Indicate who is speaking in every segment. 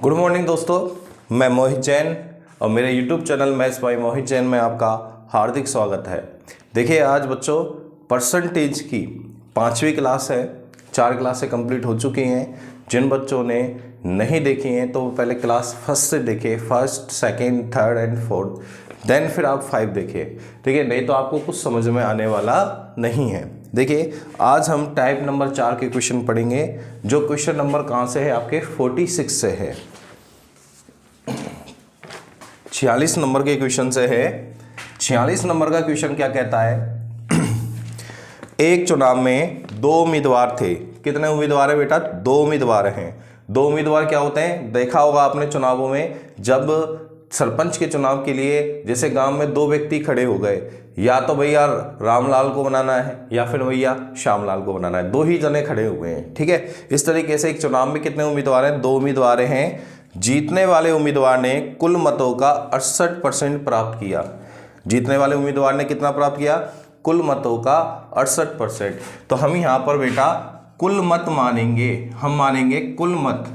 Speaker 1: Good morning दोस्तों, मैं मोहित जैन और मेरे यूट्यूब चैनल मैथ्स बाय मोहित जैन में आपका हार्दिक स्वागत है। देखिए आज बच्चों परसेंटेज की 5वीं क्लास है। 4 क्लासें कंप्लीट हो चुकी हैं। जिन बच्चों ने नहीं देखी हैं तो वो पहले क्लास फर्स्ट से देखें, first, second, third and fourth, then फिर आप 5 देखें, ठीक है। नहीं तो आपको कुछ समझ में आने वाला नहीं है। देखिए आज हम टाइप नंबर 4 के क्वेश्चन पढ़ेंगे, जो क्वेश्चन नंबर कहाँ से है, आपके 46 से है, 46 नंबर के क्वेश्चन से है। 46 नंबर का क्वेश्चन क्या कहता है, एक चुनाव में 2 उम्मीदवार थे। कितने उम्मीदवार है बेटा? 2 उम्मीदवार हैं। 2 उम्मीदवार क्या होते हैं, देखा होगा आपने चुनावों में, जब सरपंच के चुनाव के लिए जैसे गांव में 2 व्यक्ति खड़े हो गए, या तो भैया रामलाल को बनाना है या फिर भैया श्यामलाल को बनाना है, 2 ही जने खड़े हुए हैं, ठीक है। इस तरीके से एक चुनाव में कितने उम्मीदवार हैं? 2 उम्मीदवार हैं। जीतने वाले उम्मीदवार ने कुल मतों का 68% प्राप्त किया। जीतने वाले उम्मीदवार ने कितना प्राप्त किया? कुल मतों का 68%। तो हम यहाँ पर बेटा कुल मत मानेंगे, हम मानेंगे कुल मत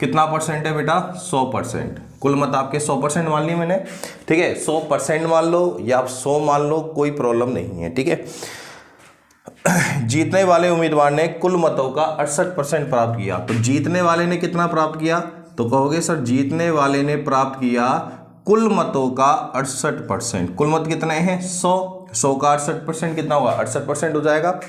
Speaker 1: कितना परसेंट है बेटा? 100%। कुल मत आपके 100% मान लिए मैंने, ठीक है। 100% मान लो या आप 100 मान लो, कोई प्रॉब्लम नहीं है, ठीक है। जीतने वाले उम्मीदवार ने कुल मतों का 68% प्राप्त किया। तो जीतने वाले ने कितना प्राप्त किया? तो कहोगे सर जीतने वाले ने प्राप्त किया कुल मतों का 68%। कुल मत कितने हैं? 100 का 68% कितना होगा? 68% हो जाएगा।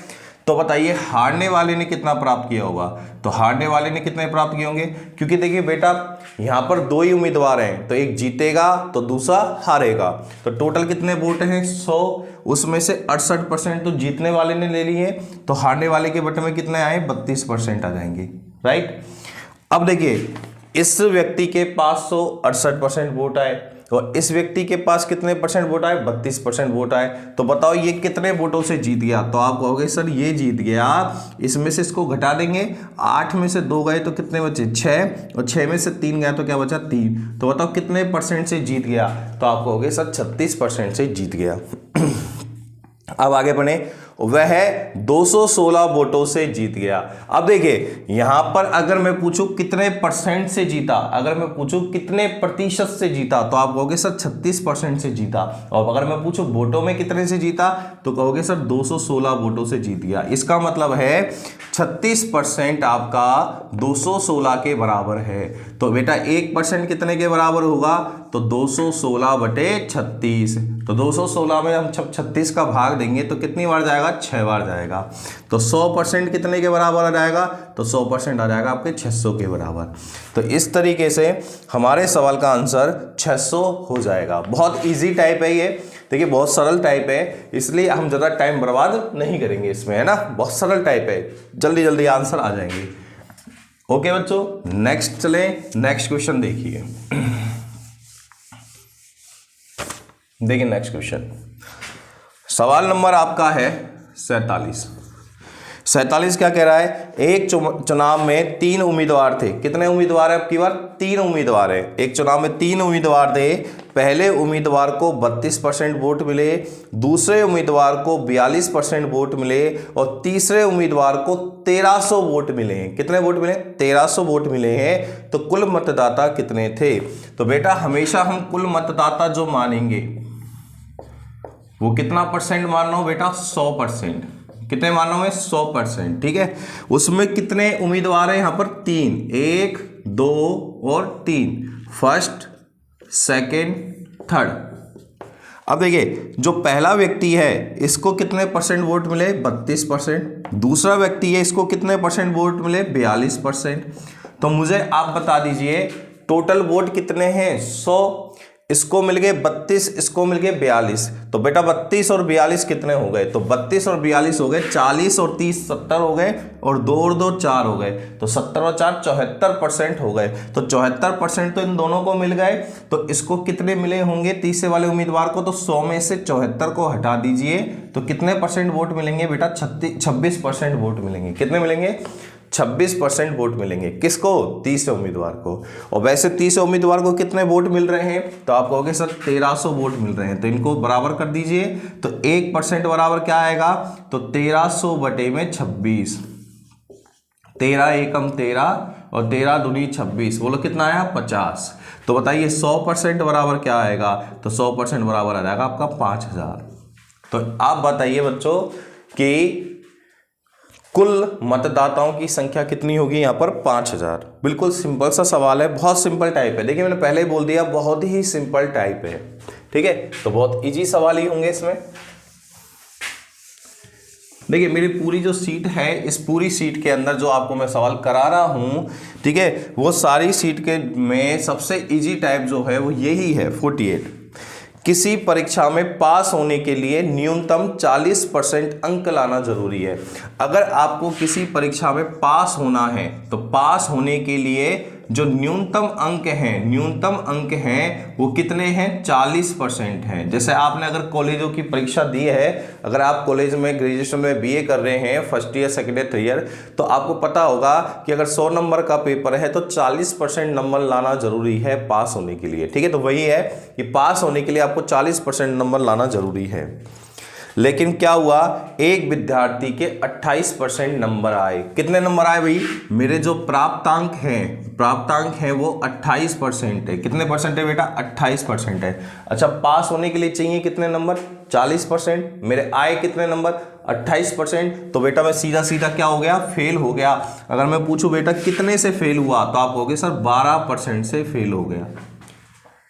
Speaker 1: तो बताइए हारने वाले ने कितना प्राप्त किया होगा? तो हारने वाले ने कितने प्राप्त किए होंगे? क्योंकि देखिए बेटा यहां पर 2 ही उम्मीदवार हैं, तो एक जीतेगा तो दूसरा हारेगा। तो टोटल कितने वोट हैं? 100, उसमें से 68% तो जीतने वाले ने ले लिए, तो हारने वाले के बटे में कितने आए? 32% आ जाएंगे, राइट। अब देखिए इस व्यक्ति के पास 168% वोट आए और इस व्यक्ति के पास कितने परसेंट वोट आए? 32% वोट आए। तो बताओ ये कितने वोटों से जीत गया? तो आप कहोगे सर ये जीत गया, इसमें से इसको घटा देंगे, 8 में से 2 गए तो कितने बचे? 6, और 6 में से 3 गया तो क्या बचा? 3। तो बताओ कितने परसेंट से जीत गया? तो आप कहोगे सर 36% से जीत गया। अब आगे बढ़े, वह 216 वोटों से जीत गया। अब देखिए यहां पर अगर मैं पूछूं कितने परसेंट से जीता, अगर मैं पूछूं कितने प्रतिशत से जीता, तो आप कहोगे सर 36% से जीता। और अगर मैं पूछूं वोटों में कितने से जीता, तो कहोगे सर 216 वोटों से जीत गया। इसका मतलब है 36% आपका 216 के बराबर है। तो बेटा 1% कितने के बराबर होगा? तो 216/36। तो 216 में हम 36 का भाग देंगे तो कितनी बार जाएगा? 6 बार जाएगा। तो 100% कितने के बराबर आ जाएगा? तो 100% आ जाएगा आपके 600 के बराबर। तो इस तरीके से हमारे सवाल का आंसर 600 हो जाएगा। बहुत इजी टाइप है ये, देखिए बहुत सरल टाइप है, इसलिए हम ज़्यादा टाइम बर्बाद नहीं करेंगे इसमें, है ना। बहुत सरल टाइप है, जल्दी जल्दी आंसर आ जाएंगे। ओके बच्चों, नेक्स्ट चले, नेक्स्ट क्वेश्चन देखिए। देखिए नेक्स्ट क्वेश्चन, सवाल नंबर आपका है 47। 47 क्या कह रहा है, एक चुनाव में 3 उम्मीदवार थे। कितने उम्मीदवार है? अब की बार 3 उम्मीदवार है। एक चुनाव में 3 उम्मीदवार थे। पहले उम्मीदवार को 32% वोट मिले, दूसरे उम्मीदवार को 42% वोट मिले और तीसरे उम्मीदवार को 1300 वोट मिले हैं। कितने वोट मिले? 1300 वोट मिले हैं। तो कुल मतदाता कितने थे? तो बेटा हमेशा हम कुल मतदाता जो मानेंगे वो कितना परसेंट मानना हो बेटा? 100%। कितने मानना है? 100%, ठीक है। उसमें कितने उम्मीदवार हैं? यहां पर 3, 1, 2 और 3, फर्स्ट, सेकेंड, थर्ड। अब देखिए जो पहला व्यक्ति है इसको कितने परसेंट वोट मिले? 32%। दूसरा व्यक्ति है इसको कितने परसेंट वोट मिले? 42%। तो मुझे आप बता दीजिए टोटल वोट कितने हैं? 100, इसको मिल गए 32, इसको मिल गए 42। तो बेटा 32 और 42 कितने हो गए? तो 32 और 42 हो गए 40 और 30 70 हो गए, और 2 और 2 4 हो गए। तो 70 और 4 74% हो गए। तो 74% तो इन दोनों को मिल गए। तो इसको कितने मिले होंगे तीसरे वाले उम्मीदवार को? तो 100 में से 74 को हटा दीजिए तो कितने परसेंट वोट मिलेंगे बेटा? 26% वोट मिलेंगे। कितने मिलेंगे? 26% वोट मिलेंगे। किसको? तीसरे उम्मीदवार को। और वैसे तीसरे उम्मीदवार को कितने वोट मिल रहे हैं? तो आप कहोगे सर 1300 वोट मिल रहे हैं। तो इनको बराबर कर दीजिए तो 1% बराबर क्या आएगा? तो 1300 बटे में 26। 13 एकम 13 और 13 दूनी 26, बोलो कितना आया 50। तो बताइए 100% बराबर क्या आएगा, तो 100% बराबर आ जाएगा आपका 5000। तो आप बताइए बच्चों कि कुल मतदाताओं की संख्या कितनी होगी यहाँ पर 5000। बिल्कुल सिंपल सा सवाल है, बहुत सिंपल टाइप है। देखिए मैंने पहले ही बोल दिया बहुत ही सिंपल टाइप है, ठीक है। तो बहुत इजी सवाल ही होंगे इसमें। देखिए मेरी पूरी जो सीट है, इस पूरी सीट के अंदर जो आपको मैं सवाल करा रहा हूं, ठीक है, वो सारी सीट के में सबसे इजी टाइप जो है वो यही है 48। किसी परीक्षा में पास होने के लिए न्यूनतम 40% अंक लाना जरूरी है। अगर आपको किसी परीक्षा में पास होना है तो पास होने के लिए जो न्यूनतम अंक हैं वो कितने हैं, 40% हैं। जैसे आपने अगर कॉलेजों की परीक्षा दी है, अगर आप कॉलेज में ग्रेजुएशन में बीए कर रहे हैं, first year second year third year, तो आपको पता होगा कि अगर 100 नंबर का पेपर है तो 40% नंबर लाना जरूरी है पास होने के लिए, ठीक है। तो वही है कि पास होने के लिए आपको 40% नंबर लाना जरूरी है। लेकिन क्या हुआ, एक विद्यार्थी के 28% नंबर आए। कितने नंबर आए भाई, मेरे जो प्राप्तांक हैं वो 28% है। कितने परसेंट है बेटा, 28% है। अच्छा पास होने के लिए चाहिए कितने नंबर, 40%। मेरे आए कितने नंबर, 28%। तो बेटा मैं सीधा सीधा क्या हो गया, फेल हो गया। अगर मैं पूछूं बेटा कितने से फेल हुआ, तो आप कहोगे सर 12% से फेल हो गया।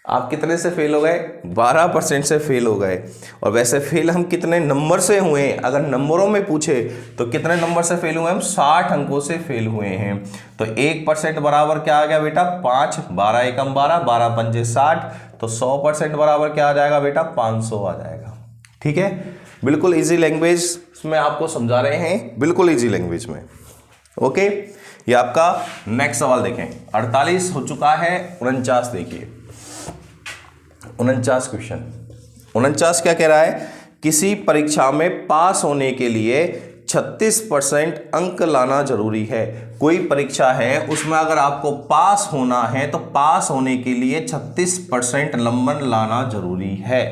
Speaker 1: आप कितने से फेल हो गए, 12% से फेल हो गए। और वैसे फेल हम कितने नंबर से हुए, अगर नंबरों में पूछे तो कितने नंबर से फेल हुए हम, 60 अंकों से फेल हुए हैं। तो 1% बराबर क्या आ गया बेटा 5, 12 एकम 12, 12 पंजे 60। तो 100% बराबर क्या आ जाएगा बेटा 500 आ जाएगा, ठीक है। बिल्कुल इजी लैंग्वेज में आपको समझा रहे हैं, बिल्कुल इजी लैंग्वेज में, ओके। ये आपका नेक्स्ट सवाल देखें, 48 हो चुका है, 49 देखिए। 49 क्वेश्चन, 49 क्या कह रहा है, किसी परीक्षा में पास होने के लिए 36% अंक लाना जरूरी है। कोई परीक्षा है उसमें अगर आपको पास होना है तो पास होने के लिए 36% नंबर लाना जरूरी है,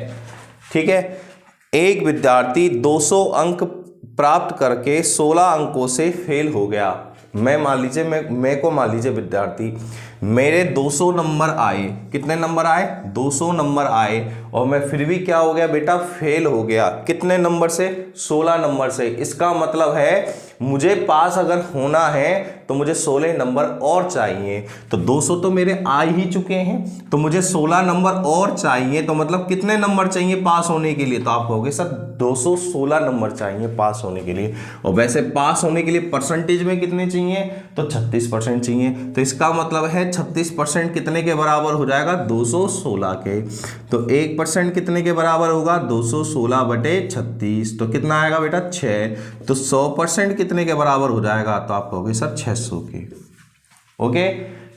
Speaker 1: ठीक है। एक विद्यार्थी 200 अंक प्राप्त करके 16 अंकों से फेल हो गया। मैं मान लीजिए विद्यार्थी, मेरे 200 नंबर आए। कितने नंबर आए, 200 नंबर आए, और मैं फिर भी क्या हो गया बेटा, फेल हो गया। कितने नंबर से, 16 नंबर से। इसका मतलब है मुझे पास अगर होना है तो मुझे 16 नंबर और चाहिए। तो 200 तो मेरे आ ही चुके हैं, तो मुझे 16 नंबर और चाहिए। तो मतलब कितने नंबर चाहिए पास होने के लिए, तो आप कहोगे सर 216 नंबर चाहिए पास होने के लिए। और वैसे पास होने के लिए परसेंटेज में कितने चाहिए, तो 36% चाहिए। तो इसका मतलब है 36% कितने के बराबर हो जाएगा, 216 के। तो 1% कितने के बराबर होगा, 216/36। तो कितना आएगा बेटा 6। तो 100% कितने के बराबर हो जाएगा, तो आप कहोगे सर 600 के, ओके।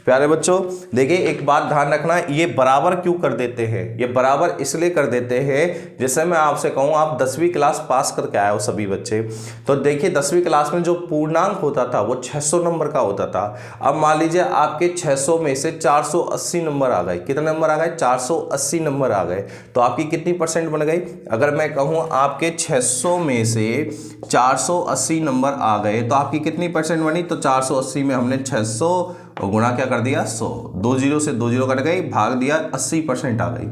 Speaker 1: प्यारे बच्चों देखिए एक बात ध्यान रखना, ये बराबर क्यों कर देते हैं, ये बराबर इसलिए कर देते हैं, जैसे मैं आपसे कहूँ आप 10वीं क्लास पास करके आए हो सभी बच्चे, तो देखिए 10वीं क्लास में जो पूर्णांक होता था वो 600 नंबर का होता था। अब मान लीजिए आपके 600 में से 480 नंबर आ गए। कितने नंबर आ गए, 480 नंबर आ गए। तो आपकी कितनी परसेंट बन गई, अगर मैं कहूँ आपके 600 में से 480 नंबर आ गए तो आपकी कितनी परसेंट बनी, तो 480 में हमने 600 और गुणा क्या कर दिया 100, 2 जीरो से 2 जीरो कट गई, भाग दिया, 80% आ गई।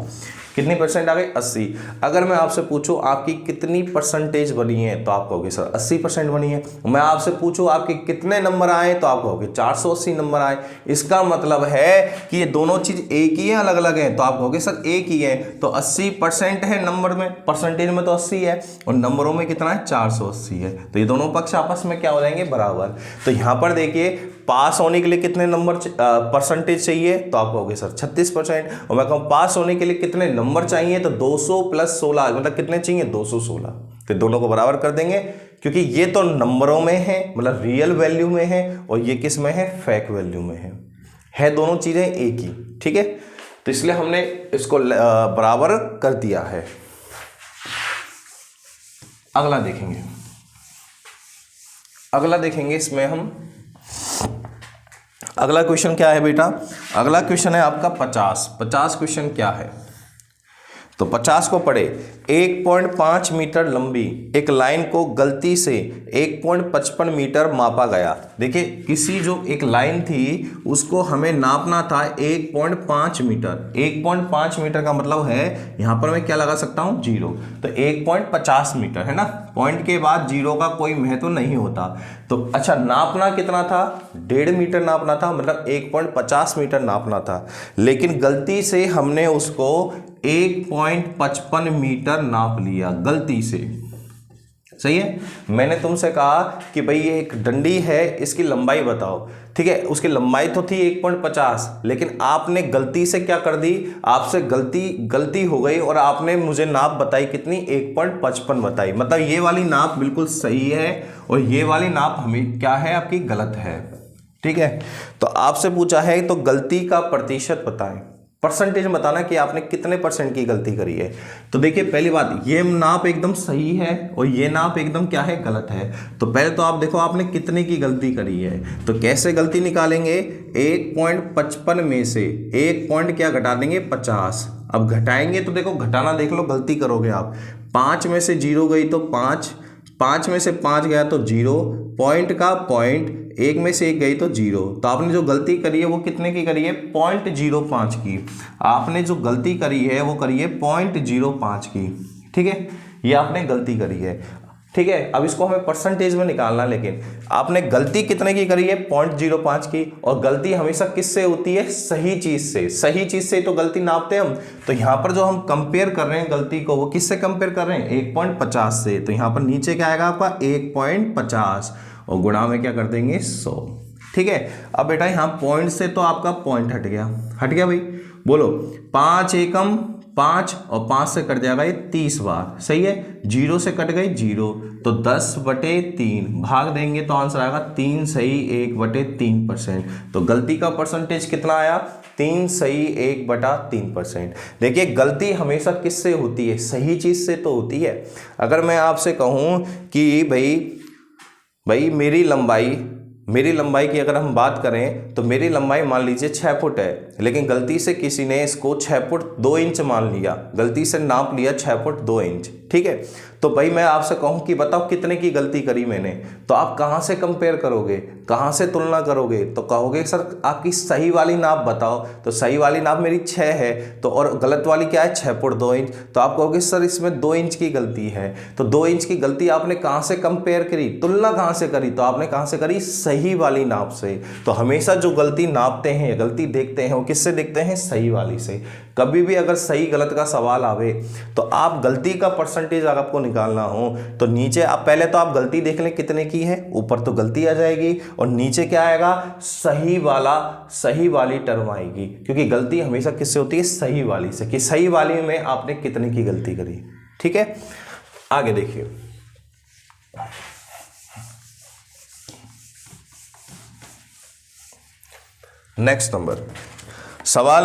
Speaker 1: कितनी परसेंट आ गई, 80। अगर मैं आपसे पूछूं आपकी कितनी परसेंटेज बनी है, तो आप कहोगे सर 80% बनी है। मैं आपसे पूछूं आपके कितने नंबर आए, तो आप कहोगे 480 नंबर आए। इसका मतलब है कि ये दोनों चीज एक ही है, अलग अलग है, तो आप कहोगे सर एक ही है। तो 80% है नंबर में, परसेंटेज में तो 80 है, और नंबरों में कितना है 480 है। तो ये दोनों पक्ष आपस में क्या हो जाएंगे, बराबर। तो यहां पर देखिए पास होने के लिए कितने नंबर परसेंटेज चाहिए, तो आप कहोगे सर 36%। और मैं कहूँ पास होने के लिए कितने नंबर चाहिए, तो 200 + 16 मतलब कितने चाहिए, 216। तो दोनों को बराबर कर देंगे, क्योंकि ये तो नंबरों में है, मतलब रियल वैल्यू में है, और ये किस में है, फेक वैल्यू में है दोनों चीजें एक ही, ठीक है। तो इसलिए हमने इसको बराबर कर दिया है। अगला देखेंगे इसमें हम, अगला क्वेश्चन क्या है बेटा, अगला क्वेश्चन है आपका 50 क्वेश्चन क्या है, तो 50 को पढ़े। 1.5 मीटर लंबी एक लाइन को गलती से 1.55 मीटर मापा गया। देखिए किसी जो एक लाइन थी उसको हमें नापना था 1.5 मीटर। 1.5 मीटर का मतलब है यहां पर मैं क्या लगा सकता हूं, 0। तो 1.50 मीटर है ना, पॉइंट के बाद 0 का कोई महत्व नहीं होता। तो अच्छा नापना कितना था, 1.5 मीटर नापना था, मतलब 1.50 मीटर नापना था, लेकिन गलती से हमने उसको 1.55 मीटर नाप लिया गलती से। सही है। मैंने तुमसे कहा कि भाई ये एक डंडी है, इसकी लंबाई बताओ, ठीक है, उसकी लंबाई तो थी 1.50, लेकिन आपने गलती से क्या कर दी, आपसे गलती हो गई और आपने मुझे नाप बताई कितनी, 1.55 बताई। मतलब ये वाली नाप बिल्कुल सही है और ये वाली नाप हमें क्या है, आपकी गलत है। ठीक है, तो आपसे पूछा है तो गलती का प्रतिशत बताएं, परसेंटेज बताना कि आपने कितने परसेंट की गलती करी है। तो देखिए पहली बात, ये नाप एकदम सही है और ये नाप एकदम क्या है, गलत है। तो पहले तो आप देखो आपने कितने की गलती करी है। तो कैसे गलती निकालेंगे, 1.55 में से 1 पॉइंट क्या घटा देंगे, 50। अब घटाएंगे तो देखो घटाना देख लो, गलती करोगे आप, 5 में से 0 गई तो 5 में से 5 गया तो 0, पॉइंट का पॉइंट, 1 में से 1 गई तो 0। तो आपने जो गलती करी है वो कितने की करी है, 0.05 की। आपने जो गलती करी है वो करी है 0.05 की। ठीक है, ये आपने गलती करी है। ठीक है, अब इसको हमें परसेंटेज में निकालना, लेकिन आपने गलती कितने की करी है, 0.05 की। और गलती हमेशा किससे होती है, सही चीज से। सही चीज से तो गलती नापते हैं हम। तो यहाँ पर जो हम कंपेयर कर रहे हैं गलती को, वो किससे कंपेयर कर रहे हैं, 1.50 से। तो यहाँ पर नीचे क्या आएगा आपका 1.50 और गुणा में क्या कर देंगे 100। ठीक है, अब बेटा यहाँ पॉइंट से तो आपका पॉइंट हट गया भाई। बोलो 5 एकम 5 और 5 से कट जाएगा ये 30 बार। सही है, 0 से कट गई 0, तो 10/3 भाग देंगे तो आंसर आएगा 3 सही 1/3%। तो गलती का परसेंटेज कितना आया, 3 सही 1/3%। देखिए गलती हमेशा किससे होती है, सही चीज से तो होती है। अगर मैं आपसे कहूं कि भाई मेरी लंबाई की अगर हम बात करें तो मेरी लंबाई मान लीजिए 6 फुट है, लेकिन गलती से किसी ने इसको 6 फुट 2 इंच मान लिया, गलती से नाप लिया 6 फुट 2 इंच। ठीक है, तो भाई मैं आपसे कहूं कि बताओ कितने की गलती करी मैंने, तो आप कहां से कंपेयर करोगे, कहां से तुलना करोगे, तो कहोगे सर आपकी सही वाली नाप बताओ। तो सही वाली नाप मेरी 6 है, तो और गलत वाली क्या है, 6 फुट 2 इंच। तो आप कहोगे सर इसमें 2 इंच की गलती है। तो 2 इंच की गलती आपने कहां से कंपेयर करी, तुलना कहां से करी, तो आपने कहां से करी, सही वाली नाप से। तो हमेशा जो गलती नापते हैं, गलती देखते हैं, वो किससे देखते हैं, सही वाली से। कभी भी अगर सही गलत का सवाल आवे तो आप गलती का परसेंटेज अगर आपको निकालना हो तो नीचे आप पहले तो आप गलती देख लें कितने की है, ऊपर तो गलती आ जाएगी और नीचे क्या आएगा, सही वाली टर्म आएगी, क्योंकि गलती हमेशा किससे होती है, सही वाली से, कि सही वाली में आपने कितने की गलती करी। ठीक है, आगे देखिए। नेक्स्ट नंबर, सवाल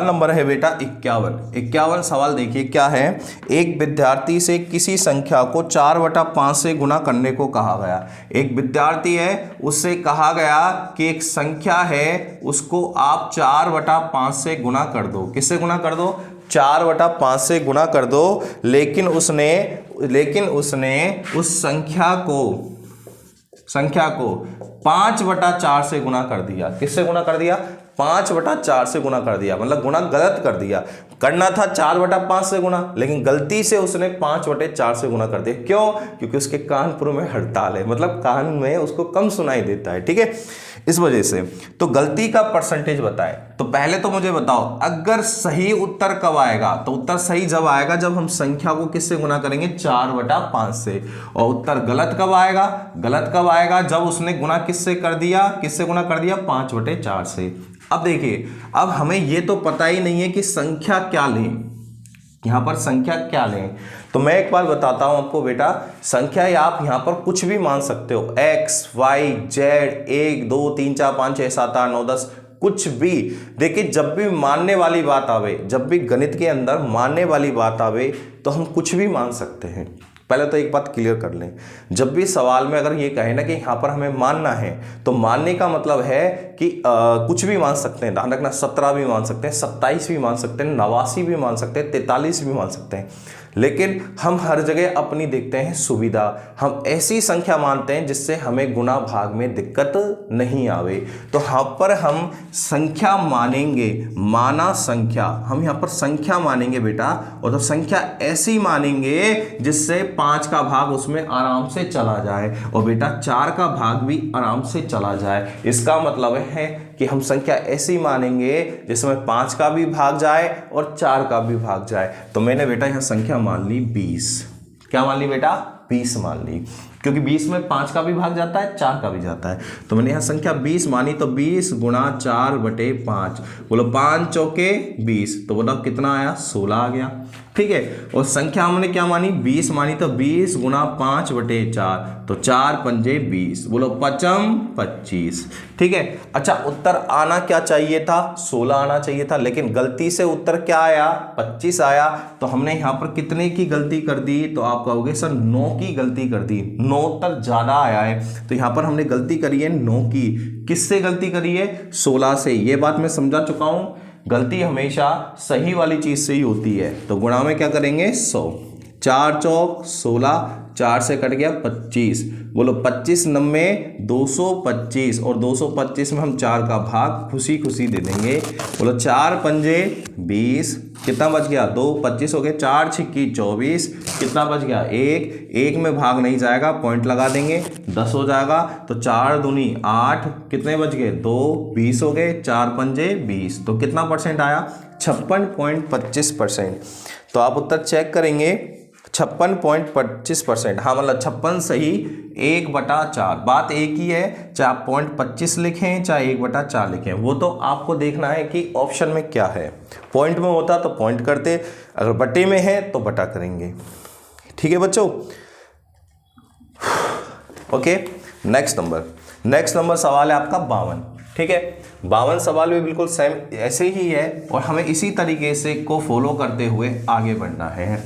Speaker 1: नंबर है बेटा 51 सवाल देखिए क्या है। एक विद्यार्थी से किसी संख्या को 4/5 से गुना करने को कहा गया। एक विद्यार्थी है, उससे कहा गया कि एक संख्या है, उसको आप 4/5 से गुना कर दो। किससे गुना कर दो, 4/5 से गुना कर दो। लेकिन उसने उस संख्या को 5/4 से गुना कर दिया। किससे गुना कर दिया, 5/4 से गुना कर दिया, मतलब गुना गलत कर दिया। करना था 4/5 से गुना, लेकिन गलती से उसने 5/4 से गुना कर दिया। क्यों, क्योंकि उसके कानपुर में हड़ताल है, मतलब कान में उसको कम सुनाई देता है। ठीक है, इस वजह से। तो गलती का परसेंटेज बताएं। तो पहले तो मुझे बताओ, अगर सही उत्तर कब आएगा, तो उत्तर सही जब आएगा जब हम संख्या को किससे गुना करेंगे, 4/5 से। और उत्तर गलत कब आएगा, जब उसने गुना किससे कर दिया, 5/4 से। अब देखिए, अब हमें ये तो पता ही नहीं है कि संख्या क्या लें, यहां पर संख्या क्या लें। तो मैं एक बार बताता हूं आपको बेटा, संख्या आप यहां पर कुछ भी मान सकते हो, x y z 1 2 3 4 5 6 7 8 9 10, कुछ भी। देखिए जब भी मानने वाली बात आवे, जब भी गणित के अंदर मानने वाली बात आवे, तो हम कुछ भी मान सकते हैं। पहले तो एक बात क्लियर कर लें, जब भी सवाल में अगर ये कहे ना कि यहाँ पर हमें मानना है, तो मानने का मतलब है कि कुछ भी मान सकते हैं। ध्यान रखना, 17 भी मान सकते हैं, 27 भी मान सकते हैं, 89 भी मान सकते हैं, 43 भी मान सकते हैं, लेकिन हम हर जगह अपनी देखते हैं सुविधा। हम ऐसी संख्या मानते हैं जिससे हमें गुना भाग में दिक्कत नहीं आवे। तो यहाँ पर हम संख्या मानेंगे, माना संख्या, हम यहाँ पर संख्या मानेंगे बेटा, और तो संख्या ऐसी मानेंगे जिससे 5 का भाग उसमें आराम से चला जाए, और बेटा 4 का भाग भी आराम से चला जाए। इसका मतलब है कि हम संख्या ऐसी मानेंगे जिसमें 5 का भी भाग जाए और 4 का भी भाग जाए। तो मैंने बेटा यहाँ संख्या मान ली 20। क्या मान ली बेटा? 20 मान ली, क्योंकि 20 में 5 का भी भाग जाता है, 4 का भी जाता है। तो मैंने यहाँ संख्या 20 मानी, तो 20 गुणा 4/5, बोलो 5 चौके 20, तो बताओ कितना आया? 16 आ गया। ठीक है, और संख्या हमने क्या मानी? 20 मानी, तो 20 गुणा 5/4, तो 4 पंजे 20, बोलो 5 25। ठीक है, अच्छा उत्तर आना क्या चाहिए था? 16 आना चाहिए था, लेकिन गलती से उत्तर क्या आया? 25 आया। तो हमने यहाँ पर कितने की गलती कर दी? तो आप कहोगे सर 9 की गलती कर दी, 9 उत्तर ज्यादा आया है। तो यहाँ पर हमने गलती करी है 9 की। किससे गलती करी है? 16 से। ये बात मैं समझा चुका हूं, गलती हमेशा सही वाली चीज से ही होती है। तो गुणा में क्या करेंगे? 100, 4 चौक 16, 4 से कट गया 25, बोलो 25 नम्मे 225, और 225 में हम 4 का भाग खुशी खुशी दे देंगे। बोलो 4 पंजे 20, कितना बच गया? 2 25 हो गए, 4 छिक्की 24, कितना बच गया? 1 में भाग नहीं जाएगा, पॉइंट लगा देंगे, 10 हो जाएगा। तो 4 दूनी 8, कितने बच गए? 2 20 हो गए, 4 पंजे 20, तो कितना परसेंट आया? 56.25%। तो आप उत्तर चेक करेंगे, 56.25%। हाँ, मतलब 56 सही, 1/4। बात एक ही है, चाहे आप 0.25 लिखें चाहे 1/4 लिखें, वो तो आपको देखना है कि ऑप्शन में क्या है। पॉइंट में होता तो पॉइंट करते, अगर बटे में है तो बटा करेंगे। ठीक है बच्चों, ओके। नेक्स्ट नंबर सवाल है आपका 52। ठीक है, 52 सवाल भी बिल्कुल सेम ऐसे ही है, और हमें इसी तरीके से को फॉलो करते हुए आगे बढ़ना है।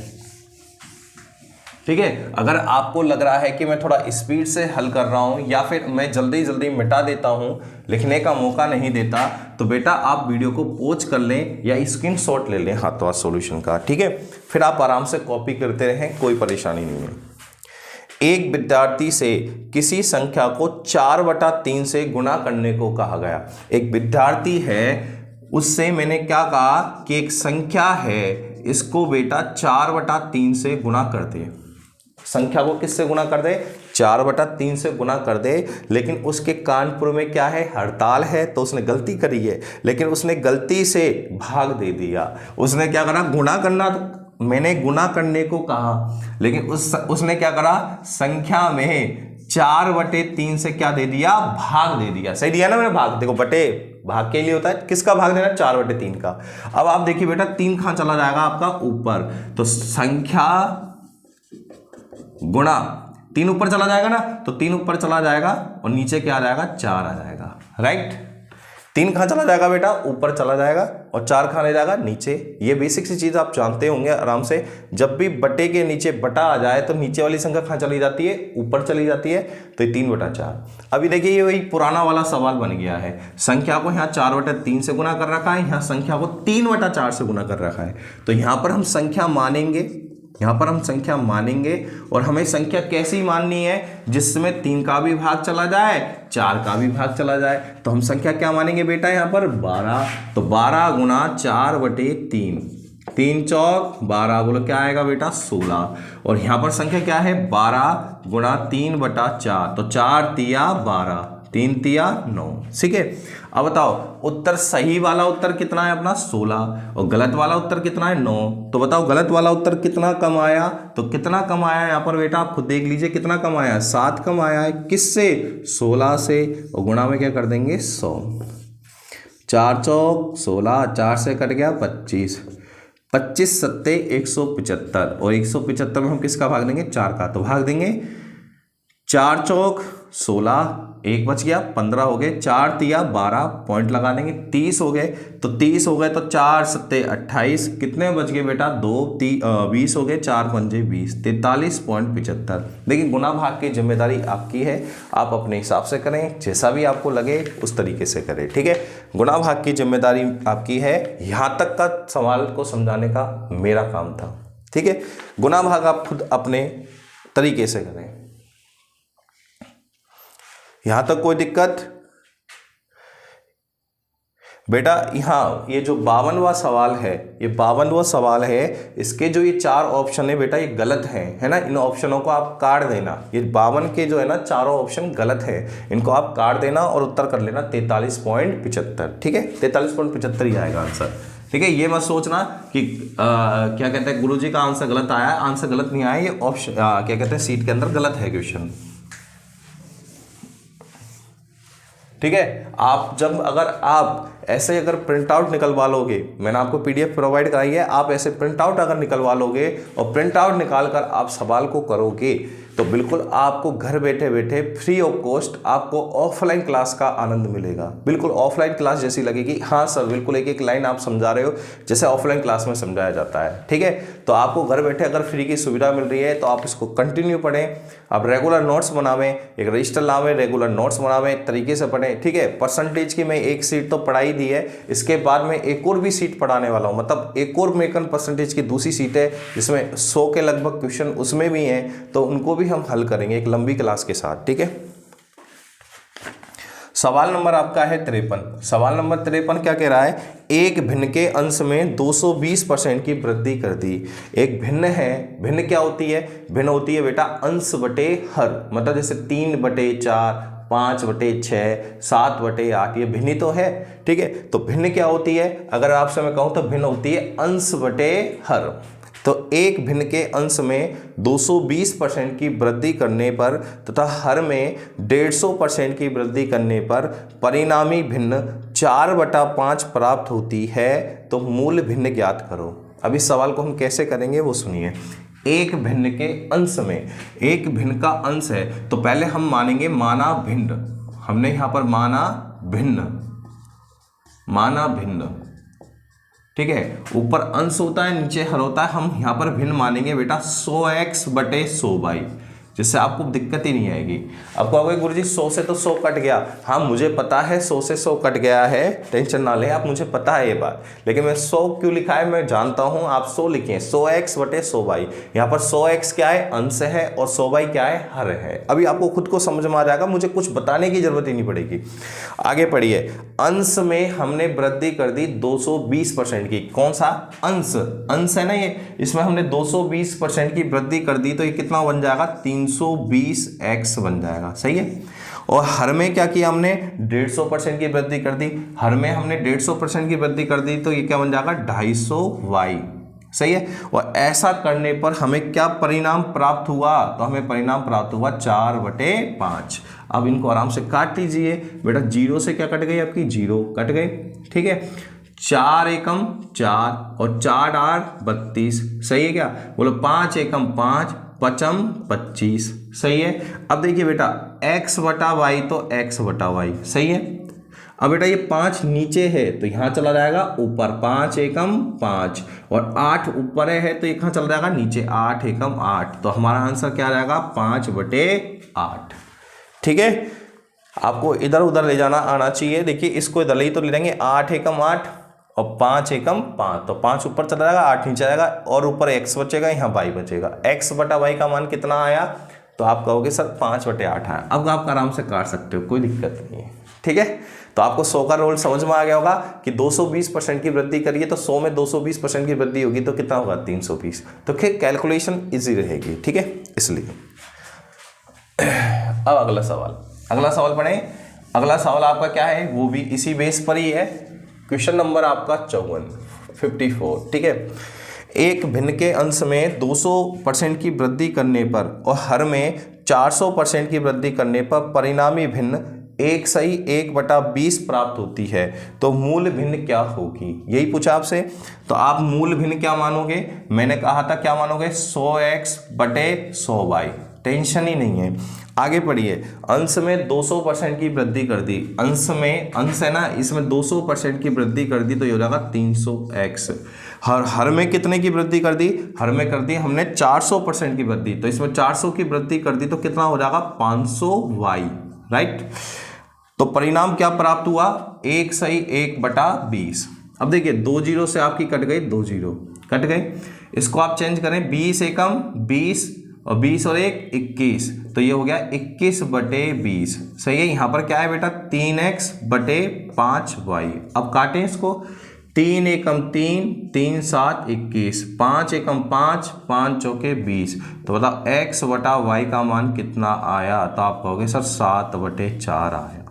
Speaker 1: ठीक है, अगर आपको लग रहा है कि मैं थोड़ा स्पीड से हल कर रहा हूं, या फिर मैं जल्दी जल्दी मिटा देता हूं, लिखने का मौका नहीं देता, तो बेटा आप वीडियो को पॉज कर लें या स्क्रीनशॉट ले लें हाथों हाथ सॉल्यूशन का। ठीक है, फिर आप आराम से कॉपी करते रहें, कोई परेशानी नहीं है। एक विद्यार्थी से किसी संख्या को 4/3 से गुणा करने को कहा गया। एक विद्यार्थी है, उससे मैंने क्या कहा कि एक संख्या है, इसको बेटा 4/3 से गुणा कर दे। संख्या को किससे गुणा कर दे? 4/3 से गुणा कर दे। लेकिन उसके कानपुर में क्या है? हड़ताल है, तो उसने गलती करी है, लेकिन उसने गलती से भाग दे दिया। उसने क्या करा? गुणा करना, मैंने गुणा करने को कहा, लेकिन उसने क्या करा? संख्या में 4/3 से क्या दे दिया? भाग दे दिया। सही दिया ना मैंने? भाग, देखो बटे भाग के लिए होता है, किसका भाग देना? 4/3 का। अब आप देखिए बेटा, 3 कहां चला जाएगा आपका? ऊपर। तो संख्या गुणा 3 ऊपर चला जाएगा ना, तो 3 ऊपर चला जाएगा, और नीचे क्या आ जाएगा? 4 आ जाएगा। राइट, 3 कहां चला जाएगा बेटा? ऊपर चला जाएगा, और 4 कहां ले जाएगा? नीचे। ये बेसिक सी चीज आप जानते होंगे आराम से। जब भी बटे के नीचे बटा आ जाए, तो नीचे वाली संख्या कहां चली जाती है? ऊपर चली जाती है। तो ये 3/4। अभी देखिए, ये वही पुराना वाला सवाल बन गया है। संख्या को यहाँ 4/3 से गुना कर रखा है, यहाँ संख्या को 3/4 से गुना कर रखा है। तो यहाँ पर हम संख्या मानेंगे, और हमें संख्या कैसी माननी है? जिसमें 3 का भी भाग चला जाए, 4 का भी भाग चला जाए। तो हम संख्या क्या मानेंगे बेटा? यहाँ पर 12। तो 12 गुणा 4/3, 3 चौक 12, बोलो क्या आएगा बेटा? 16। और यहाँ पर संख्या क्या है? 12 गुणा 3/4, तो 4 तिया 12, 3 तिया 9। ठीक है, अब बताओ उत्तर सही वाला उत्तर कितना है अपना? 16, और गलत वाला उत्तर कितना है? 9। तो बताओ गलत वाला उत्तर कितना कम आया? तो कितना कम आया यहाँ पर बेटा? आप खुद देख लीजिए कितना कम आया? 7 कम आया है। किससे? 16 से। और गुणा में क्या कर देंगे? 100, 4 चौक 16, 4 से कट गया 25, 25 सत्ते 175, और 175 में हम किसका भाग देंगे? 4 का। तो भाग देंगे 4 चौक 16, एक बच गया, 15 हो गए, 4 तिया 12 पॉइंट लगा देंगे, 30 हो गए, तो 30 हो गए तो 4 सत्ते 28, कितने बच गए बेटा 20 हो गए, 4 पंजे 20, 43.75। देखिए गुना भाग की जिम्मेदारी आपकी है, आप अपने हिसाब से करें, जैसा भी आपको लगे उस तरीके से करें, ठीक है। गुना भाग की जिम्मेदारी आपकी है, यहाँ तक का सवाल को समझाने का मेरा काम था, ठीक है। गुना भाग आप खुद अपने तरीके से करें। यहां तक कोई दिक्कत बेटा? यहाँ ये जो 52वां सवाल है, ये 52वां सवाल है, इसके जो ये 4 ऑप्शन है बेटा ये गलत है ना। इन ऑप्शनों को आप काट देना, ये 52 के जो है ना चारों ऑप्शन गलत है, इनको आप काट देना और उत्तर कर लेना 43.75, ठीक है। 43.75 ही आएगा आंसर, ठीक है। ये मत सोचना कि क्या कहते हैं गुरुजी का आंसर गलत आया, आंसर गलत नहीं आया, ये ऑप्शन क्या कहते हैं सीट के अंदर गलत है क्वेश्चन, ठीक है। आप जब अगर आप ऐसे अगर प्रिंट आउट निकलवा लोगे, मैंने आपको पीडीएफ प्रोवाइड कराई है, आप ऐसे प्रिंट आउट अगर निकलवा लोगे और प्रिंट आउट निकाल कर आप सवाल को करोगे तो बिल्कुल आपको घर बैठे बैठे फ्री ऑफ कॉस्ट आपको ऑफलाइन क्लास का आनंद मिलेगा, बिल्कुल ऑफलाइन क्लास जैसी लगेगी। हाँ सर, बिल्कुल एक एक लाइन आप समझा रहे हो जैसे ऑफलाइन क्लास में समझाया जाता है, ठीक है। तो आपको घर बैठे अगर फ्री की सुविधा मिल रही है तो आप इसको कंटिन्यू पढ़ें, आप रेगुलर नोट्स बनावें, एक रजिस्टर लावें, रेगुलर नोट्स बनावें, तरीके से पढ़ें, ठीक है। परसेंटेज की मैं एक सीट तो पढ़ाई दी है, इसके बाद में एक और भी सीट पढ़ाने वाला हूँ, मतलब एक और मेकन परसेंटेज की दूसरी सीट है जिसमें 100 के लगभग क्वेश्चन उसमें भी हैं, तो उनको भी हम हल करेंगे एक लंबी क्लास के साथ, ठीक है। सवाल नंबर आपका है 53। सवाल नंबर 53 क्या कह रहा है? एक भिन्न के अंश में 220% की वृद्धि कर दी। एक भिन्न है, भिन्न क्या होती है? भिन्न होती है बेटा अंश बटे हर, मतलब जैसे 3/4, 5/6, 7/8, ये भिन्न तो है, ठीक है। तो भिन्न क्या होती है? अगर आपसे मैं कहूं तो भिन्न होती है अंश बटे हर। तो एक भिन्न के अंश में 220% की वृद्धि करने पर तथा हर में 150% की वृद्धि करने पर परिणामी भिन्न 4/5 प्राप्त होती है, तो मूल भिन्न ज्ञात करो। अब इस सवाल को हम कैसे करेंगे वो सुनिए। एक भिन्न के अंश में, एक भिन्न का अंश है तो पहले हम मानेंगे माना भिन्न, हमने यहां पर माना भिन्न, माना भिन्न, ठीक है। ऊपर अंश होता है, नीचे हर होता है, हम यहां पर भिन्न मानेंगे बेटा 100x/100y, जिससे आपको दिक्कत ही नहीं आएगी। आपको कहोगे गुरुजी 100 से तो 100 कट गया, हाँ मुझे पता है 100 से 100 कट गया है, टेंशन ना लें आप, मुझे पता है ये बात, लेकिन मैं 100 क्यों लिखा है मैं जानता हूं, आप 100 लिखें, 100x/100y। यहाँ पर 100x क्या है? अंश है, और 100y क्या है? हर है। अभी आपको खुद को समझ में आ जाएगा, मुझे कुछ बताने की जरूरत ही नहीं पड़ेगी। आगे पढ़िए। अंश में हमने वृद्धि कर दी 220% की, कौन सा अंश? अंश है ना ये, इसमें हमने 220% की वृद्धि कर दी, तो ये कितना बन जाएगा? 320x बन जाएगा, सही है। और हर में क्या किया हमने? 150% की वृद्धि कर दी, हर में हमने 150% की वृद्धि कर दी, तो ये क्या बन जाएगा? 250y, सही है। और ऐसा करने पर हमें क्या परिणाम प्राप्त हुआ? तो हमें परिणाम प्राप्त हुआ 4/5। अब इनको आराम से काट लीजिए बेटा, 0 से क्या कट गई? आपकी 0 कट गई, ठीक है। 4 एकम 4 और 4 डार 32, सही है क्या? बोलो 5 एकम 5, 5 25, सही है। अब देखिए बेटा x/y तो x/y, सही है। अब बेटा ये 5 नीचे है तो यहाँ चला जाएगा ऊपर, 5 एकम 5, और 8 ऊपर है तो ये कहाँ चला जाएगा? नीचे, 8 एकम 8, तो हमारा आंसर क्या रहेगा? 5/8, ठीक है। आपको इधर उधर ले जाना आना चाहिए। देखिए इसको इधर ही तो ले लेंगे, 8 एकम 8 और 5 एकम 5, तो 5 ऊपर चला जाएगा, 8 नीचे जाएगा, और ऊपर x बचेगा, यहाँ y बचेगा। x/y का मान कितना आया? तो आप कहोगे सर 5/8 आया। अब आप आराम से काट सकते हो, कोई दिक्कत नहीं है, ठीक है। तो आपको 100 का रोल समझ में आ गया होगा कि 220% की वृद्धि करिए तो 100 में 220% की वृद्धि होगी तो कितना होगा? 320। तो फिर कैलकुलेशन इजी रहेगी, ठीक है, इसलिए। अब अगला सवाल पढ़ें। अगला सवाल आपका क्या है? वो भी इसी बेस पर ही है। क्वेश्चन नंबर आपका 54, ठीक है। एक भिन्न के अंश में 200% की वृद्धि करने पर और हर में 400% की वृद्धि करने पर परिणामी भिन्न 1/20 प्राप्त होती है, तो मूल भिन्न क्या होगी? यही पूछा आपसे। तो आप मूल भिन्न क्या मानोगे? मैंने कहा था क्या मानोगे? 100x/100y, टेंशन ही नहीं है। आगे पढ़िए, अंश में 200% की वृद्धि कर दी, अंश है ना, इसमें 200% की वृद्धि कर दी तो ये हो जाएगा 300x। हर में कितने की वृद्धि कर दी, हर में कर दी हमने 400% की वृद्धि, तो इसमें 400 की वृद्धि कर दी तो कितना हो जाएगा 500y, राइट। तो परिणाम क्या प्राप्त हुआ, 1 सही 1/20। अब देखिए 2 जीरो से आपकी कट गई, 2 जीरो कट गए, इसको आप चेंज करें, 20 एकम 20 और 20 और 1 21, तो ये हो गया 21/20। सही है। यहाँ पर क्या है बेटा 3x/5y। अब काटें इसको, 3 एकम 3, 3 7 21, 5 एकम 5, 5 चौके 20, तो बताओ x/y का मान कितना आया, तो आप कहोगे सर 7/4 आया।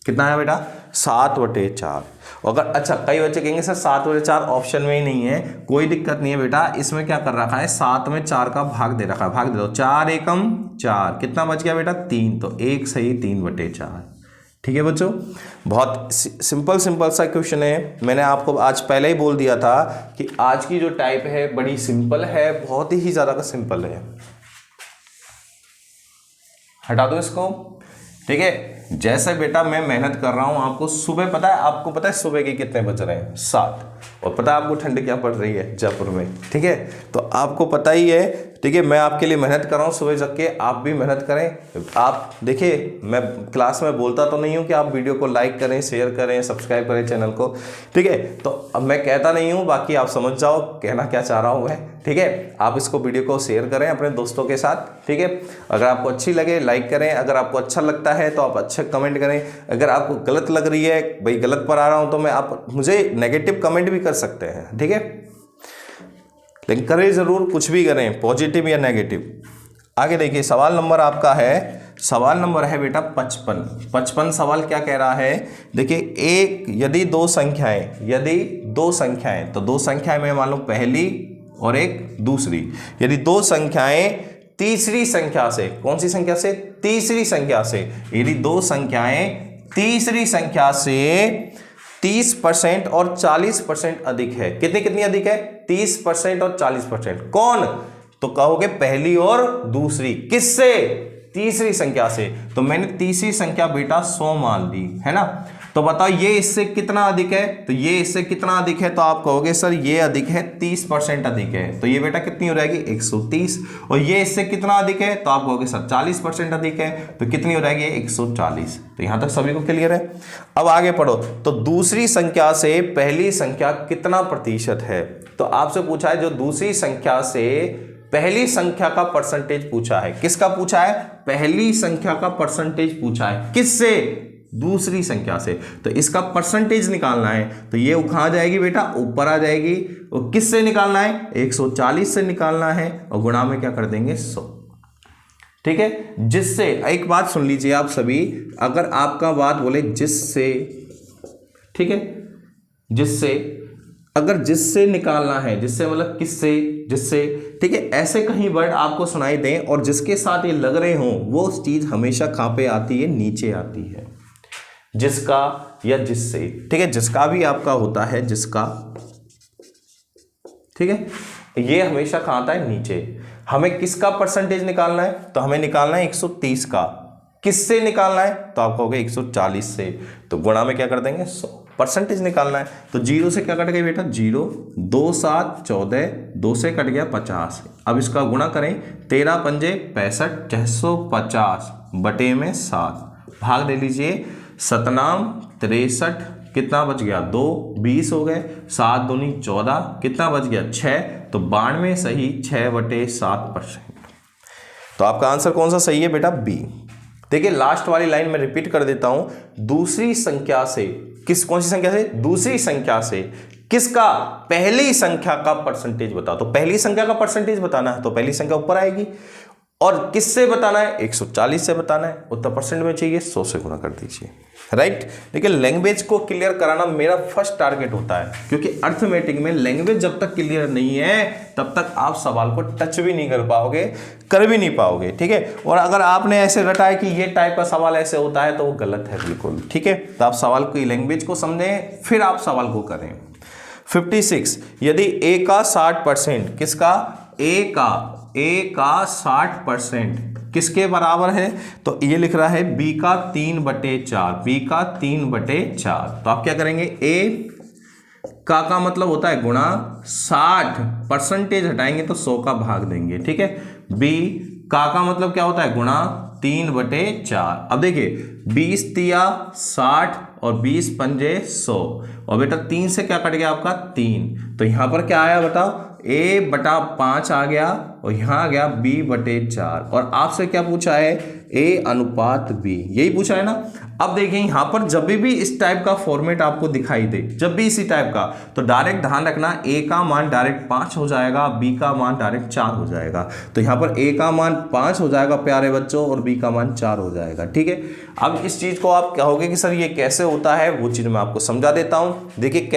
Speaker 1: कितना आया बेटा 7/4। अगर अच्छा कई बच्चे कहेंगे सर 7/4 ऑप्शन में ही नहीं है, कोई दिक्कत नहीं है बेटा, इसमें क्या कर रखा है 7 में 4 का भाग दे रखा है, भाग दे दो, 4 एकम 4, कितना बच गया बेटा 3, तो 1 सही 3/4। ठीक है बच्चों, बहुत सिंपल सा क्वेश्चन है। मैंने आपको आज पहले ही बोल दिया था कि आज की जो टाइप है बड़ी सिंपल है, बहुत ही ज़्यादा का सिंपल है। हटा दो इसको, ठीक है। जैसे बेटा मैं मेहनत कर रहा हूं, आपको सुबह पता है, आपको पता है सुबह के कितने बज रहे हैं 7, और पता है आपको ठंड क्या पड़ रही है जयपुर में, ठीक है, तो आपको पता ही है, ठीक है। मैं आपके लिए मेहनत कर रहा हूँ सुबह जग के, आप भी मेहनत करें। आप देखिए मैं क्लास में बोलता तो नहीं हूँ कि आप वीडियो को लाइक करें, शेयर करें, सब्सक्राइब करें चैनल को, ठीक है। तो अब मैं कहता नहीं हूँ, बाकी आप समझ जाओ कहना क्या चाह रहा हूँ मैं, ठीक है। आप इसको वीडियो को शेयर करें अपने दोस्तों के साथ, ठीक है। अगर आपको अच्छी लगे लाइक करें, अगर आपको अच्छा लगता है तो आप अच्छा कमेंट करें, अगर आपको गलत लग रही है, भाई गलत पर आ रहा हूँ तो मैं आप मुझे नेगेटिव कमेंट भी कर सकते हैं, ठीक है, लेकिन करें जरूर, कुछ भी करें पॉजिटिव या नेगेटिव। आगे देखिए सवाल नंबर आपका है, सवाल नंबर है बेटा 55 सवाल क्या कह रहा है, देखिए यदि दो संख्याएं तो दो संख्याएं में मान लो पहली और एक दूसरी, यदि दो संख्याएं तीसरी संख्या से, कौन सी संख्या से, तीसरी संख्या से, यदि दो संख्याएं तीसरी संख्या से 30% और 40% अधिक है, कितनी अधिक है 30% और 40%, कौन, तो कहोगे पहली और दूसरी, किससे, तीसरी संख्या से। तो मैंने तीसरी संख्या बेटा 100 मान ली है ना, तो बताओ ये इससे कितना अधिक है, तो ये इससे कितना अधिक है, तो आप कहोगे सर ये अधिक है 30% अधिक है, तो ये बेटा कितनी हो जाएगी 130, और ये इससे कितना अधिक है, तो आप कहोगे सर 40% अधिक है, तो कितनी हो जाएगी 140। तो यहां तक सभी को क्लियर है। अब आगे पढ़ो, तो दूसरी संख्या से पहली संख्या कितना प्रतिशत है, तो आपसे पूछा है जो दूसरी संख्या से पहली संख्या का परसेंटेज पूछा है, किसका पूछा है, पहली संख्या का परसेंटेज पूछा है, किससे, दूसरी संख्या से, तो इसका परसेंटेज निकालना है, तो ये कहां जाएगी बेटा ऊपर आ जाएगी, और किससे निकालना है 140 से निकालना है, और गुणा में क्या कर देंगे 100, ठीक है। जिससे, एक बात सुन लीजिए आप सभी, अगर आपका बात बोले जिससे, ठीक है, जिससे, अगर जिससे निकालना है, जिससे मतलब किससे, जिससे, ठीक है, ऐसे कहीं वर्ड आपको सुनाई दें और जिसके साथ ये लग रहे हों, वो चीज हमेशा कहां पे आती है, नीचे आती है, जिसका या जिससे, ठीक है, जिसका भी आपका होता है, जिसका, ठीक है, ये हमेशा कहां आता है, नीचे। हमें किसका परसेंटेज निकालना है, तो हमें निकालना है 130 का, किससे निकालना है, तो आप कहोगे 140 से, तो गुणा में क्या कर देंगे 100, परसेंटेज निकालना है, तो 0 से क्या कट गई बेटा 0, 2 7 14, 2 से कट गया 50, अब इसका गुणा करें, 13 पंजे 65, 650 बटे में 7, भाग दे लीजिए, 7 नाम 63, कितना बच गया 2, 20 हो गए, 7 दूनी 14, कितना बच गया 6, तो 92 सही 6/7%। तो आपका आंसर कौन सा सही है बेटा बी। देखिए लास्ट वाली लाइन में रिपीट कर देता हूं, दूसरी संख्या से, कौन सी संख्या से, दूसरी संख्या से किसका, पहली संख्या का परसेंटेज बताओ, तो पहली संख्या का परसेंटेज बताना है तो पहली संख्या ऊपर आएगी, और किससे बताना है 140 से बताना है, उतना परसेंट में चाहिए 100 से गुणा कर दीजिए, राइट। देखिए लैंग्वेज को क्लियर कराना मेरा फर्स्ट टारगेट होता है, क्योंकि अर्थमेटिक में लैंग्वेज जब तक क्लियर नहीं है तब तक आप सवाल को टच भी नहीं कर पाओगे, कर भी नहीं पाओगे, ठीक है। और अगर आपने ऐसे रटा है कि ये टाइप का सवाल ऐसे होता है तो वो गलत है बिल्कुल, ठीक है। तो आप सवाल की लैंग्वेज को समझें फिर आप सवाल को करें। 56, यदि a का 60%, किसका, a का 60%, किसके बराबर है? तो ये लिख रहा है b का 3/4, b का 3/4। तो आप क्या करेंगे, a का मतलब होता है गुणा 60, परसेंटेज हटाएंगे तो 100 का भाग देंगे, ठीक है। b का मतलब क्या होता है, गुणा 3/4। अब देखिए 20 तिया 60 और 20 पंजे 100, और बेटा 3 से क्या कट गया आपका 3, तो यहां पर क्या आया बताओ, a/5 आ गया, और यहां आ गया b/4। और आपसे क्या पूछा है, a/b, यही पूछा है ना। अब देखिए यहां पर जब भी इस टाइप का फॉर्मेट आपको दिखाई दे, जब भी इसी टाइप का, तो डायरेक्ट ध्यान रखना a का मान डायरेक्ट 5 हो जाएगा, b का मान डायरेक्ट 4 हो जाएगा। तो यहां पर a का मान 5 हो जाएगा प्यारे बच्चों, और b का मान 4 हो जाएगा, ठीक है। अब इस चीज को आप कहोगे कि सर ये कैसे होता है, वो चीज मैं आपको समझा देता हूं। देखिए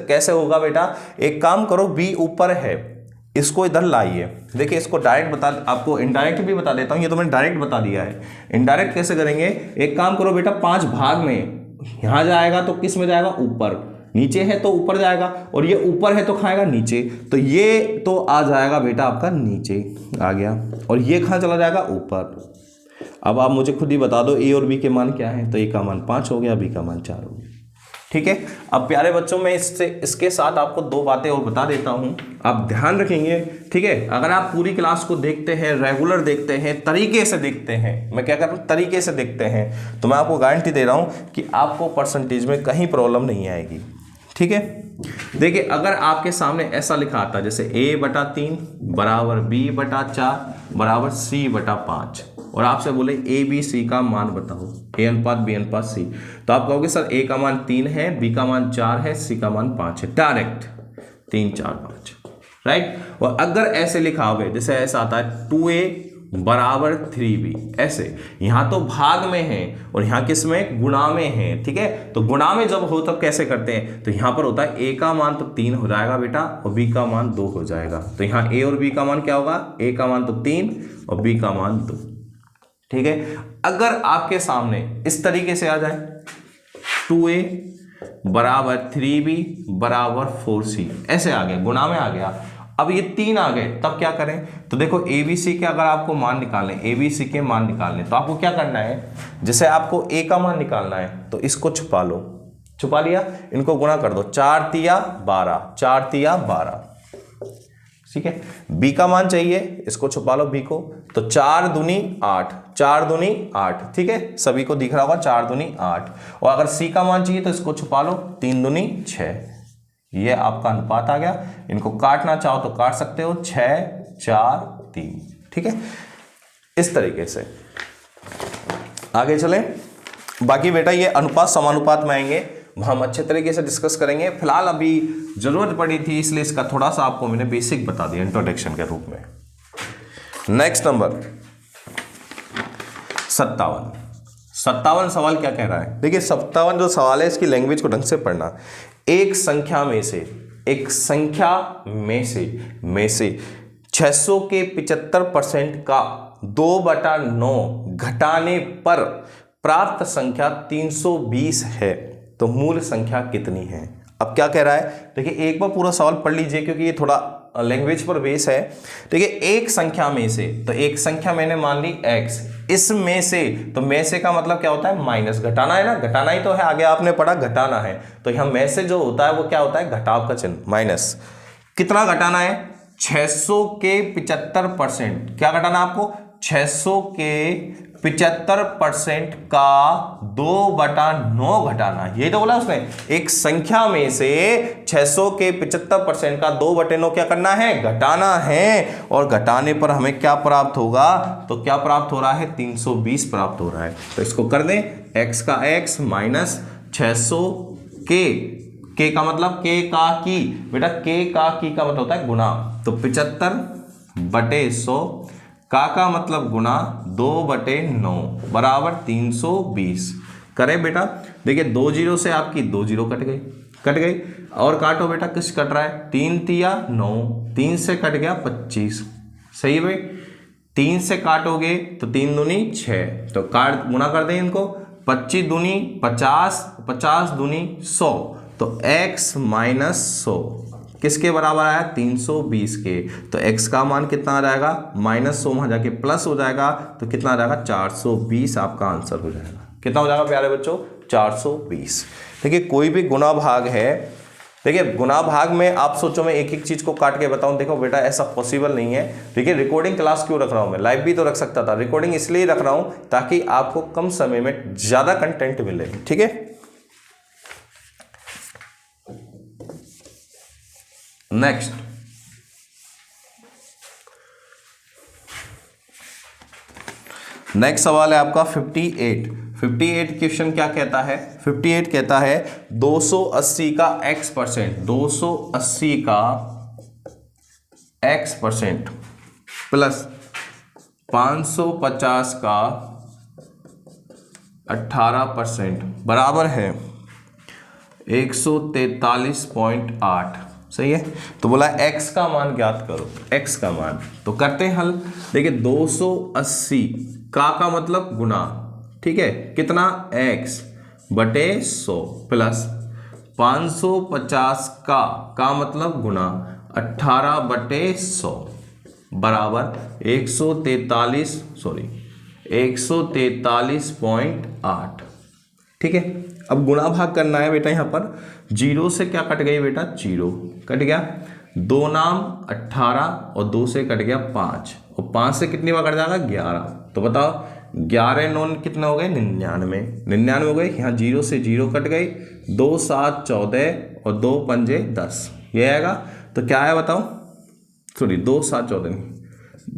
Speaker 1: कैसे होगा बेटा, एक काम करो, b ऊपर है, इसको इधर लाइए। देखिए इसको डायरेक्ट आपको इनडायरेक्ट भी बता देता हूं, ये तो मैंने डायरेक्ट बता दिया है। इनडायरेक्ट कैसे करेंगे, एक काम करो बेटा, 5 भाग में यहां जाएगा तो किस में जाएगा, ऊपर, नीचे है तो ऊपर जाएगा, और ये ऊपर है तो खाएगा नीचे, तो ये तो आ जाएगा बेटा आपका नीचे आ गया, और ये कहां चला जाएगा, ऊपर। अब आप मुझे खुद ही बता दो a और b के मान क्या है, तो a का मान 5 हो गया, b का मान 4 हो गया, ठीक है। अब प्यारे बच्चों मैं इसके साथ आपको 2 बातें और बता देता हूं, आप ध्यान रखेंगे, ठीक है। अगर आप पूरी क्लास को देखते हैं, रेगुलर देखते हैं, तरीके से देखते हैं, मैं क्या कर रहा हूं, तरीके से देखते हैं, तो मैं आपको गारंटी दे रहा हूं कि आपको परसेंटेज में कहीं प्रॉब्लम नहीं आएगी, ठीक है। देखिए अगर आपके सामने ऐसा लिखा आता जैसे a/3 बराबर b/4 बराबर c/5, और आपसे बोले a b c का मान बताओ, a/b/c, तो आप कहोगे सर a का मान 3 है, b का मान 4 है, c का मान 5 है, डायरेक्ट 3 4 5, राइट। और अगर ऐसे लिखा होगा, जैसे ऐसा आता है 2a बराबर 3b, ऐसे यहां तो भाग में है और यहां किस में, गुणा में है, ठीक है। तो गुणा में जब हो तब कैसे करते हैं, तो यहां पर होता है a का मान तो 3 हो जाएगा बेटा, और b का मान 2 हो जाएगा। तो यहां a और b का मान क्या होगा, a का मान तो 3 और b का मान 2, ठीक है। अगर आपके सामने इस तरीके से आ जाए 2a बराबर 3b बराबर 4c, ऐसे आ गया, गुणा में आ गया, अब ये 3 आ गए, तब क्या करें, तो देखो a b c के अगर आपको मान निकालने, a b c के मान निकालने, तो आपको क्या करना है, जैसे आपको a का मान निकालना है तो इसको छुपा लो, छुपा लिया, इनको गुणा कर दो, 4 तिया 12, 4 तिया 12, ठीक है। b का मान चाहिए, इसको छुपा लो b को, तो 4 दूनी 8, 4 दूनी 8, ठीक है, सभी को दिख रहा होगा 4 दूनी 8। और अगर c का मान चाहिए तो इसको छुपा लो, 3 दूनी 6, ये आपका अनुपात आ गया। इनको काटना चाहो तो काट सकते हो, 6 4 3, ठीक है। इस तरीके से आगे चलें। बाकी बेटा ये अनुपात समानुपात में आएंगे, हम अच्छे तरीके से डिस्कस करेंगे। फिलहाल अभी जरूरत पड़ी थी इसलिए इसका थोड़ा सा आपको मैंने बेसिक बता दिया इंट्रोडक्शन के रूप में। नेक्स्ट नंबर 57 सवाल क्या कह रहा है, देखिए 57 जो सवाल है इसकी लैंग्वेज को ढंग से पढ़ना। एक संख्या में से 600 के 75% का 2/9 घटाने पर प्राप्त संख्या 320 है, तो मूल संख्या कितनी है। अब क्या कह रहा है, देखिए एक बार पूरा सवाल पढ़ लीजिए क्योंकि ये थोड़ा लैंग्वेज पर बेस है। देखिए एक संख्या में से, तो एक संख्या मैंने मान ली x, इसमें से, तो में से का मतलब क्या होता है, माइनस, घटाना है ना, घटाना ही तो है, आगे आपने पढ़ा घटाना है, तो यहां में से जो होता है वो क्या होता है, घटाव का चिन्ह, माइनस। कितना घटाना है, 600 के 75%, क्या घटाना आपको, 600 के 75% का 2/9 घटाना, यही तो बोला उसने। एक संख्या में से 600 के 75% का 2/9 क्या करना है, घटाना है, और घटाने पर हमें क्या प्राप्त होगा, तो क्या प्राप्त हो रहा है, 320 प्राप्त हो रहा है। तो इसको कर दें, x का x माइनस 600 के का मतलब k का की, बेटा k का की का मतलब होता है गुना, तो 75/100, का मतलब गुना 2/9 बराबर 320। करें बेटा, देखिए 2 जीरो से आपकी 2 जीरो कट गई, और काटो बेटा, किस कट रहा है, 3 तिया 9, 3 से कट गया 25, सही है भाई। 3 से काटोगे तो 3 दूनी 6, तो काट गुना कर दें इनको, 25 दूनी 50, 50 दूनी 100, तो x माइनस 100, किसके बराबर आया, 320 के। तो x का मान कितना आ जाएगा, -100 वहाँ जाके प्लस हो जाएगा, तो कितना आ जाएगा 420 आपका आंसर हो जाएगा। कितना हो जाएगा प्यारे बच्चों, 420। देखिए कोई भी गुणा भाग है, देखिए गुणा भाग में आप सोचो मैं एक एक चीज को काट के बताऊं, देखो बेटा ऐसा पॉसिबल नहीं है। देखिए रिकॉर्डिंग क्लास क्यों रख रहा हूं मैं, लाइव भी तो रख सकता था, रिकॉर्डिंग इसलिए रख रहा हूं ताकि आपको कम समय में ज्यादा कंटेंट मिले, ठीक है। नेक्स्ट सवाल है आपका 58 क्वेश्चन क्या कहता है, 58 कहता है 280 का x%, 280 का x% प्लस 550 का 18% बराबर है 143.8। सही है। तो बोला x का मान ज्ञात करो, x का मान। तो करते हैं हल। देखिए 280 का मतलब गुना, ठीक है, कितना x बटे 100 प्लस 550 का मतलब गुना 18 बटे 100 बराबर 143.8। ठीक है। अब गुणा भाग करना है बेटा, यहाँ पर 0 से क्या कट गई बेटा, 0 कट गया, 2 नाम 18 और 2 से कट गया 5 और 5 से कितनी बार कट जाएगा 11। तो बताओ 11 9 कितने हो गए 99 हो गए। यहाँ 0 से 0 कट गई, 2 7 14 और 2 पंजे 10, ये आएगा। तो क्या आया बताओ, सॉरी 2 7 14 नहीं,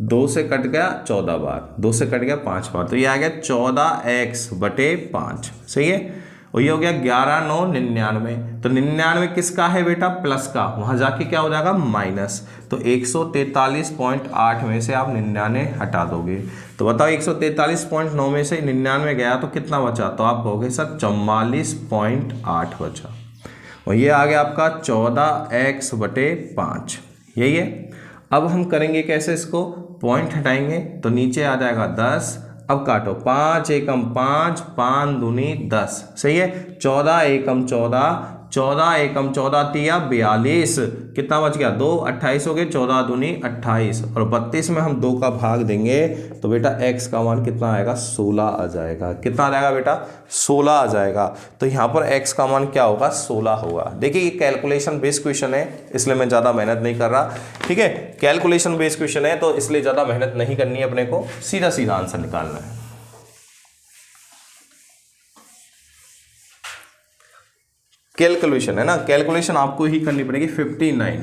Speaker 1: 2 से कट गया 14 बार, 2 से कट गया 5 बार, तो ये आ गया 14x बटे 5। सही है। और ये हो गया 11 9 99। तो 99 किसका है बेटा, प्लस का, वहां जाके क्या हो जाएगा माइनस। तो 143.8 में से आप 99 हटा दोगे। तो बताओ 143.9 में से 99 गया तो कितना बचा, तो आप कहोगे सर 44.8 बचा। और ये आ गया आपका 14x बटे 5, यही है। अब हम करेंगे कैसे, इसको पॉइंट हटाएंगे तो नीचे आ जाएगा 10। अब काटो, 5 एकम 5, 5 दूनी 10। सही है। 14 एकम 14, 14 एकम 14 तिया 42, कितना बच गया 2, 28 हो गए, 14 दूनी 28 और 32 में हम 2 का भाग देंगे तो बेटा x का मान कितना आएगा 16 आ जाएगा। कितना आ जाएगा बेटा 16 आ जाएगा। तो यहाँ पर x का मान क्या होगा 16 होगा। देखिए ये कैलकुलेशन बेस्ड क्वेश्चन है इसलिए मैं ज़्यादा मेहनत नहीं कर रहा, ठीक है। कैलकुलेशन बेस्ड क्वेश्चन है तो इसलिए ज़्यादा मेहनत नहीं करनी है अपने को, सीधा सीधा आंसर निकालना है। कैलकुलेशन है ना, कैलकुलेशन आपको ही करनी पड़ेगी। 59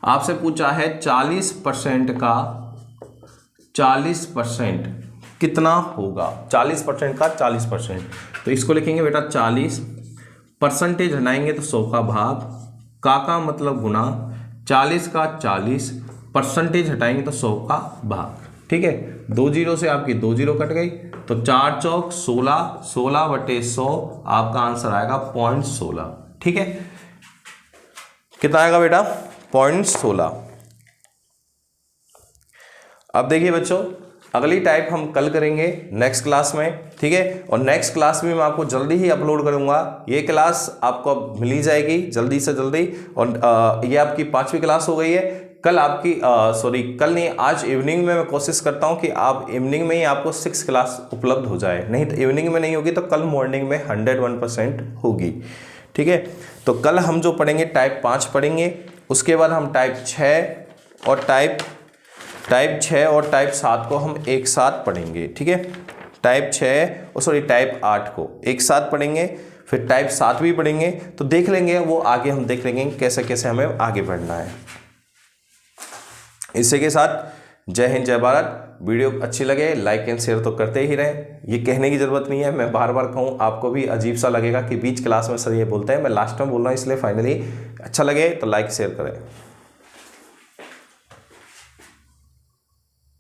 Speaker 1: आपसे पूछा है 40% का 40% कितना होगा, 40% का 40%। तो इसको लिखेंगे बेटा 40, परसेंटेज हटाएंगे तो 100 का भाग, का मतलब गुना, 40 का 40, परसेंटेज हटाएंगे तो 100 का भाग। ठीक है। 2 0 से आपकी 2 0 कट गई तो 4 चौक 16, 16 बटे 100 आपका आंसर आएगा 0.16। ठीक है। कितना आएगा बेटा 0.16। अब देखिए बच्चों अगली टाइप हम कल करेंगे नेक्स्ट क्लास में, ठीक है। और नेक्स्ट क्लास में मैं आपको जल्दी ही अपलोड करूंगा। ये क्लास आपको मिल ही जाएगी जल्दी से जल्दी। और ये आपकी 5वीं क्लास हो गई है। कल आपकी कल नहीं, आज इवनिंग में मैं कोशिश करता हूं कि आप इवनिंग में ही आपको 6 क्लास उपलब्ध हो जाए, नहीं तो इवनिंग में नहीं होगी तो कल मॉर्निंग में 101% होगी। ठीक है। तो कल हम जो पढ़ेंगे टाइप 5 पढ़ेंगे, उसके बाद हम टाइप 6 और टाइप 7 को हम एक साथ पढ़ेंगे। ठीक है। टाइप 8 को एक साथ पढ़ेंगे, फिर टाइप 7 भी पढ़ेंगे। तो देख लेंगे वो आगे, हम देख लेंगे कैसे कैसे हमें आगे बढ़ना है। इसी के साथ जय हिंद जय भारत। वीडियो अच्छी लगे लाइक एंड शेयर तो करते ही रहें, ये कहने की ज़रूरत नहीं है। मैं बार बार कहूँ आपको भी अजीब सा लगेगा कि बीच क्लास में सर ये बोलते हैं, मैं लास्ट में बोल रहा हूँ, इसलिए फाइनली अच्छा लगे तो लाइक शेयर करें।